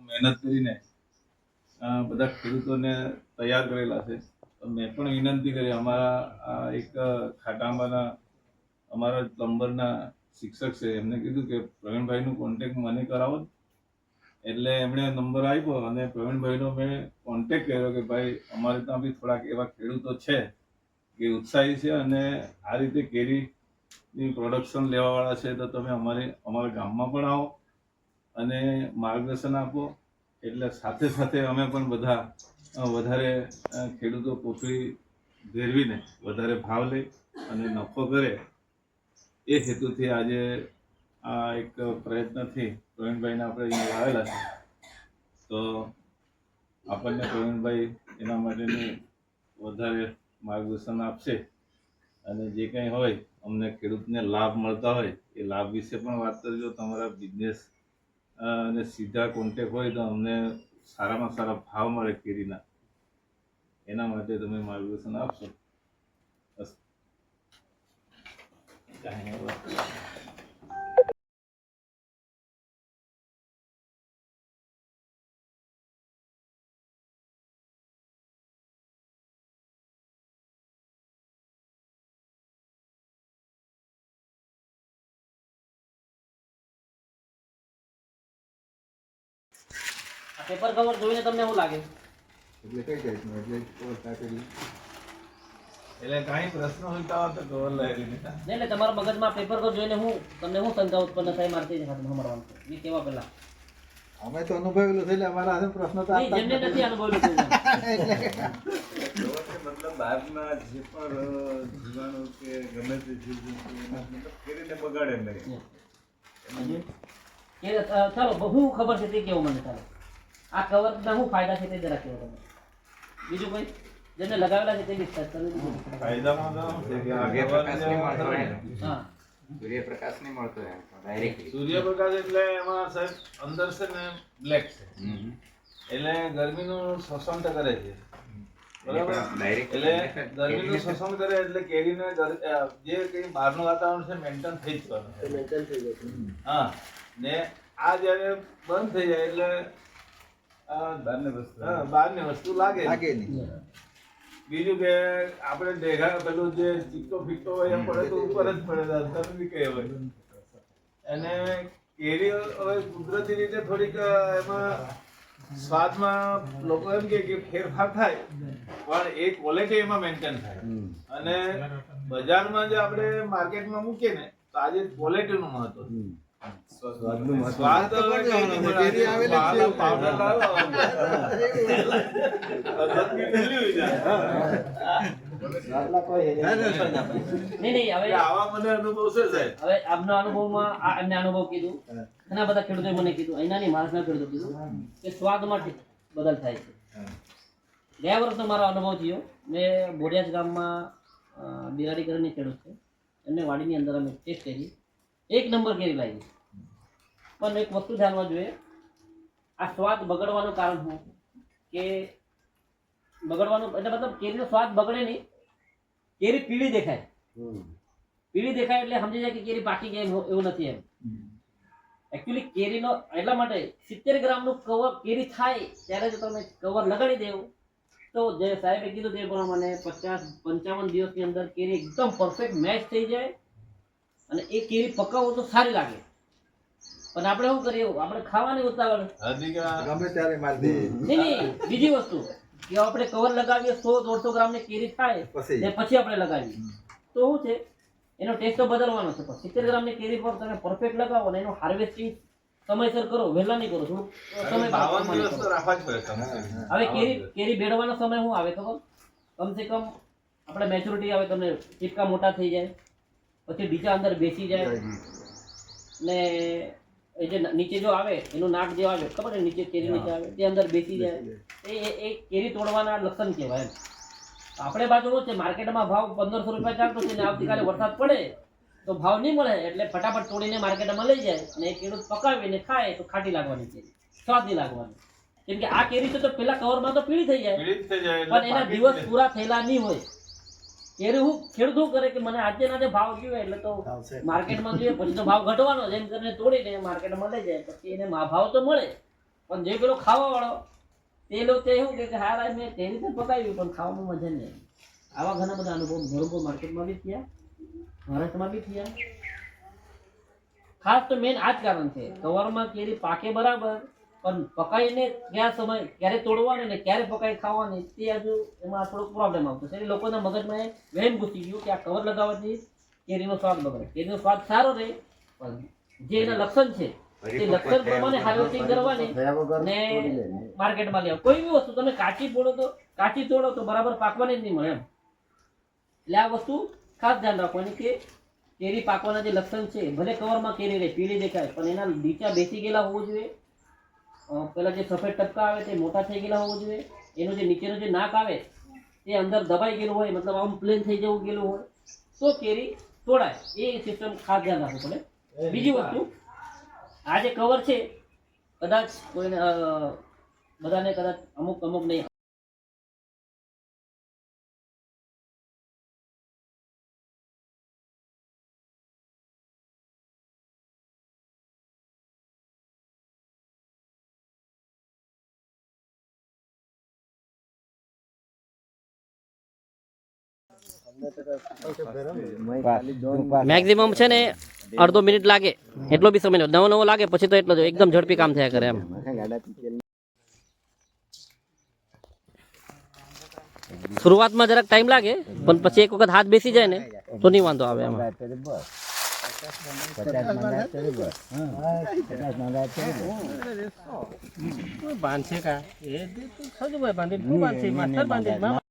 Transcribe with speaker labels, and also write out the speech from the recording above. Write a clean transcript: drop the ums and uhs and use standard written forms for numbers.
Speaker 1: મહેનત કરીને બધા ખેડૂતોને તૈયાર કરેલા છે. તો મેં પણ વિનંતી કરી, અમારા આ એક ખાટાંબાના અમારા પ્લમ્બરના શિક્ષક છે, એમને કીધું કે પ્રવીણભાઈનું કોન્ટેક્ટ મને કરાવો. એટલે એમણે નંબર આપ્યો અને પ્રવીણભાઈનો મેં કોન્ટેક્ટ કર્યો કે ભાઈ અમારે ત્યાં બી થોડાક એવા ખેડૂતો છે કે ઉત્સાહી છે અને આ રીતે કેરીની પ્રોડક્શન લેવાવાળા છે, તો તમે અમારા ગામમાં પણ આવો અને માર્ગદર્શન આપો. એટલે સાથે સાથે અમે પણ બધા વધારે ખેડૂતો પોતરી ભેરવીને વધારે ભાવ લે અને નફો કરે એ હેતુથી આજે આ એક પ્રયત્નથી પ્રવીણભાઈને આપણે અહીંયા આવેલા છે. તો આપણને પ્રવીણભાઈ એના માટેની વધારે માર્ગદર્શન આપશે અને જે કંઈ હોય અમને ખેડૂતને લાભ મળતા હોય એ લાભ વિશે પણ વાત કરજો. તમારા બિઝનેસ અને સીધા કોન્ટેક્ટ હોય તો અમને સારામાં સારા ભાવ મળે કેરીના, એના માટે તમે માર્ગદર્શન આપશો. બસ
Speaker 2: પેપર કવર જોઈને તમને શું લાગે?
Speaker 3: એટલે કઈ ટાઈપનું?
Speaker 1: એટલે કાંઈ પ્રશ્ન હોય તો કવર લાવી
Speaker 2: નહીં, એટલે તમારા મગજમાં પેપર કવર જોઈને તમને શું શંકા ઉત્પન્ન થાય મારતી સાંભળવાનું એ કેવા પેલા
Speaker 3: અમે તો અનુભવેલું છે એટલે અમારા હાથે પ્રશ્ન તો
Speaker 2: નહીં, જેમને નથી અનુભવેલું
Speaker 1: મતલબ બહારના જે પણ જીવાણુ કે ગમે તે જીવજંતુ મતલબ કેરીને બગાડે નહીં.
Speaker 2: ચાલો હું ખબર છે તે કેવું મને. ચાલો આ કવર ના શું ફાયદા છે તે જરા કેવો તમે. બીજું કોઈ જેને લગાવેલા છે તે ડિસ્કસ કરવું.
Speaker 1: ફાયદામાં છે કે આ
Speaker 4: સૂર્યપ્રકાશ નહીં મળતો ડાયરેક્ટલી.
Speaker 1: સૂર્યપ્રકાશ એટલે એમાં સાહેબ અંદર છે ને બ્લેક છે, એટલે ગરમીનું શોષણ તો કરે છે. બરાબર, એટલે ગરમીનું શોષણ કરે એટલે કેરીને જે કઈ બહારનું વાતાવરણ છે મેન્ટેન થઈ જવાનું. હા, ને આ જયારે બંધ થઈ જાય એટલે બહારની વસ્તુ લાગે
Speaker 3: નહીં.
Speaker 1: બીજું કે આપણે ઢેગા પેલું જે ચીક્કો ફીક્કો હોય એમ પડે તો ઉપર જ પડે, અંદર બી કઈ હોય. અને કેરી હવે કુદરતી રીતે થોડીક એમાં સ્વાદમાં લોકો એમ કે ફેરફાર થાય, પણ એ ક્વોલિટી એમાં મેન્ટેન થાય. અને બજારમાં જે આપણે માર્કેટમાં મૂકીએ ને તો આજે ક્વોલિટીનું મહત્વ છે. સ્વાદ તો કેરી આવેલી છે પાવડર લાવો
Speaker 2: નહીં હવે
Speaker 1: આવા મને અનુભવ છે સાહેબ.
Speaker 2: હવે આપના અનુભવમાં આ એમને અનુભવ કીધું, ઘણા બધા ખેડૂતોએ મને કીધું, અહીંના નહીં મહારાષ્ટ્રના ખેડૂતો કીધું કે સ્વાદમાં બદલ થાય છે. ગયા વર્ષનો મારો અનુભવ થયો. મેં બોરિયાજ ગામમાં બિરાડી કરીને ખેડૂત છે, એમને વાડીની અંદર અમે ટેસ્ટ કરી, 1 નંબર કેરી લાગી. પણ એક વસ્તુ ધ્યાનમાં જોઈએ, આ સ્વાદ બગડવાનું કારણ શું કે બગડવાનું એટલે મતલબ કેરીનો સ્વાદ બગડે નહીં, કેરી પીળી દેખાય. પીળી દેખાય એટલે સમજી જાય કે કેરી પાકી ગઈ, એવું નથી. એમ એકચ્યુઅલી કેરીનો એટલા માટે 70 ગ્રામનું કવર કેરી થાય ત્યારે જો તમે કવર લગાડી દેવું તો જે સાહેબે કીધું તે પ્રમાણે 50-55 દિવસની અંદર કેરી એકદમ પરફેક્ટ મેચ થઈ જાય અને એ કેરી પકાવો તો સારી લાગે. પણ આપણે શું કરીએ, આપણે ખાવાની ઉતાવળ
Speaker 3: ગમે ત્યારે મારી દે.
Speaker 2: નહીં, બીજી વસ્તુ કે આપણે કવર લગાવીએ 100-150 ગ્રામની કેરી થાય ને પછી આપણે લગાવીએ તો શું છે, એનો ટેસ્ટ તો બદલવાનો છે. પણ 70 ગ્રામની કેરી પર તમે પરફેક્ટ લગાવો ને એનું હાર્વેસ્ટિંગ સમયસર કરો, વહેલા નહીં કરો, થોડું સમય. હવે કેરી બેડવાનો સમય શું આવે ખબર? કમસે કમ આપણે મેચ્યોરિટી આવે, તમને ટીપકા મોટા થઈ જાય, પછી બીજા અંદર બેસી જાય ને એ જે નીચે જો આવે એનું નાક જે આવે ખબર ને, નીચે કેરી નીચે આવે તે અંદર બેસી જાય, એ કેરી તોડવાના લક્ષણ કહેવાય. આપણે બાજુ શું છે, માર્કેટમાં ભાવ 1500 રૂપિયા ચાલતો છે ને આવતીકાલે વરસાદ પડે તો ભાવ નહીં મળે એટલે ફટાફટ તોડીને માર્કેટમાં લઈ જાય ને એ ખેડૂત પકાવીને ખાય તો ખાટી લાગવાની કેરી, સ્વાદ નહીં લાગવાની. કેમ કે આ કેરી છે તો પેલા કવરમાં તો પીળી થઈ જાય પણ એના દિવસ પૂરા થયેલા નહીં હોય. કેરી હું ખેડૂત શું કરે કે મને આજે ના ભાવ જોઈએ એટલે તો માર્કેટમાં જોઈએ, પછી તો ભાવ ઘટવાનો, જેમ કરીને તોડીને માર્કેટમાં લઈ જાય, પછી એને ભાવ તો મળે પણ જે પેલો ખાવા વાળો તે લોકો તે એવું કે હા ભાઈ મેં તે રીતે પકાવ્યું પણ ખાવામાં મજા નહીં આવી. આવા ઘણા બધા અનુભવ ધોરણપુર માર્કેટમાં બી થયા, મહારાષ્ટ્રમાં બી થયા. ખાસ તો મેન આ જ કારણ છે, કવરમાં કેરી પાકે બરાબર પણ પકાઈને ક્યાં સમય ક્યારે તોડવાની ને ક્યારે પકાઈ ખાવાની તે હજુ એમાં થોડોક પ્રોબ્લેમ આવતો છે. એટલે લોકોના મગજમાં એ વહેમ ઘૂસી ગયું કે આ કવર લગાવવાથી કેરીનો સ્વાદ બગડે. કેરીનો સ્વાદ સારો રહે પણ જે એના લક્ષણ છે તે લક્ષણ પ્રમાણે હાર્વેસ્ટિંગ કરવાની ને માર્કેટમાં લેવા. કોઈ બી વસ્તુ તમે કાચી તોડો તો બરાબર પાકવાની જ નહીં મળે એમ. એટલે આ વસ્તુ ખાસ ધ્યાન રાખવાની કે કેરી પાકવાના જે લક્ષણ છે, ભલે કવરમાં કેરી રહે પીળી દેખાય પણ એના બીચા બેસી ગયેલા હોવું જોઈએ. પેલા જે સફેદ ટપકા આવે તે મોટા થઈ ગયેલા હોવું જોઈએ. એનું જે નીચેનું જે નાક આવે તે અંદર દબાઈ ગયેલું હોય, મતલબ આમ પ્લેન થઈ જવું ગયેલું હોય તો કેરી તોડાય. એ સિસ્ટમ ખાસ ધ્યાન રાખવું પડે. બીજી વસ્તુ, આ જે કવર છે કદાચ કોઈને બધાને કદાચ અમુક નહીં મેક્સિમમ છે ને અડધો મિનિટ લાગે, એટલો બી સમય નવો લાગે પછી તો એટલો જ એકદમ ઝડપી કામ થયા કરે એમ. શરૂઆતમાં જરાક ટાઈમ લાગે પણ પછી એક વખત હાથ બેસી જાય ને તો નહીં વાંધો આવે એમાં. બાંધશે કા એ બાંધે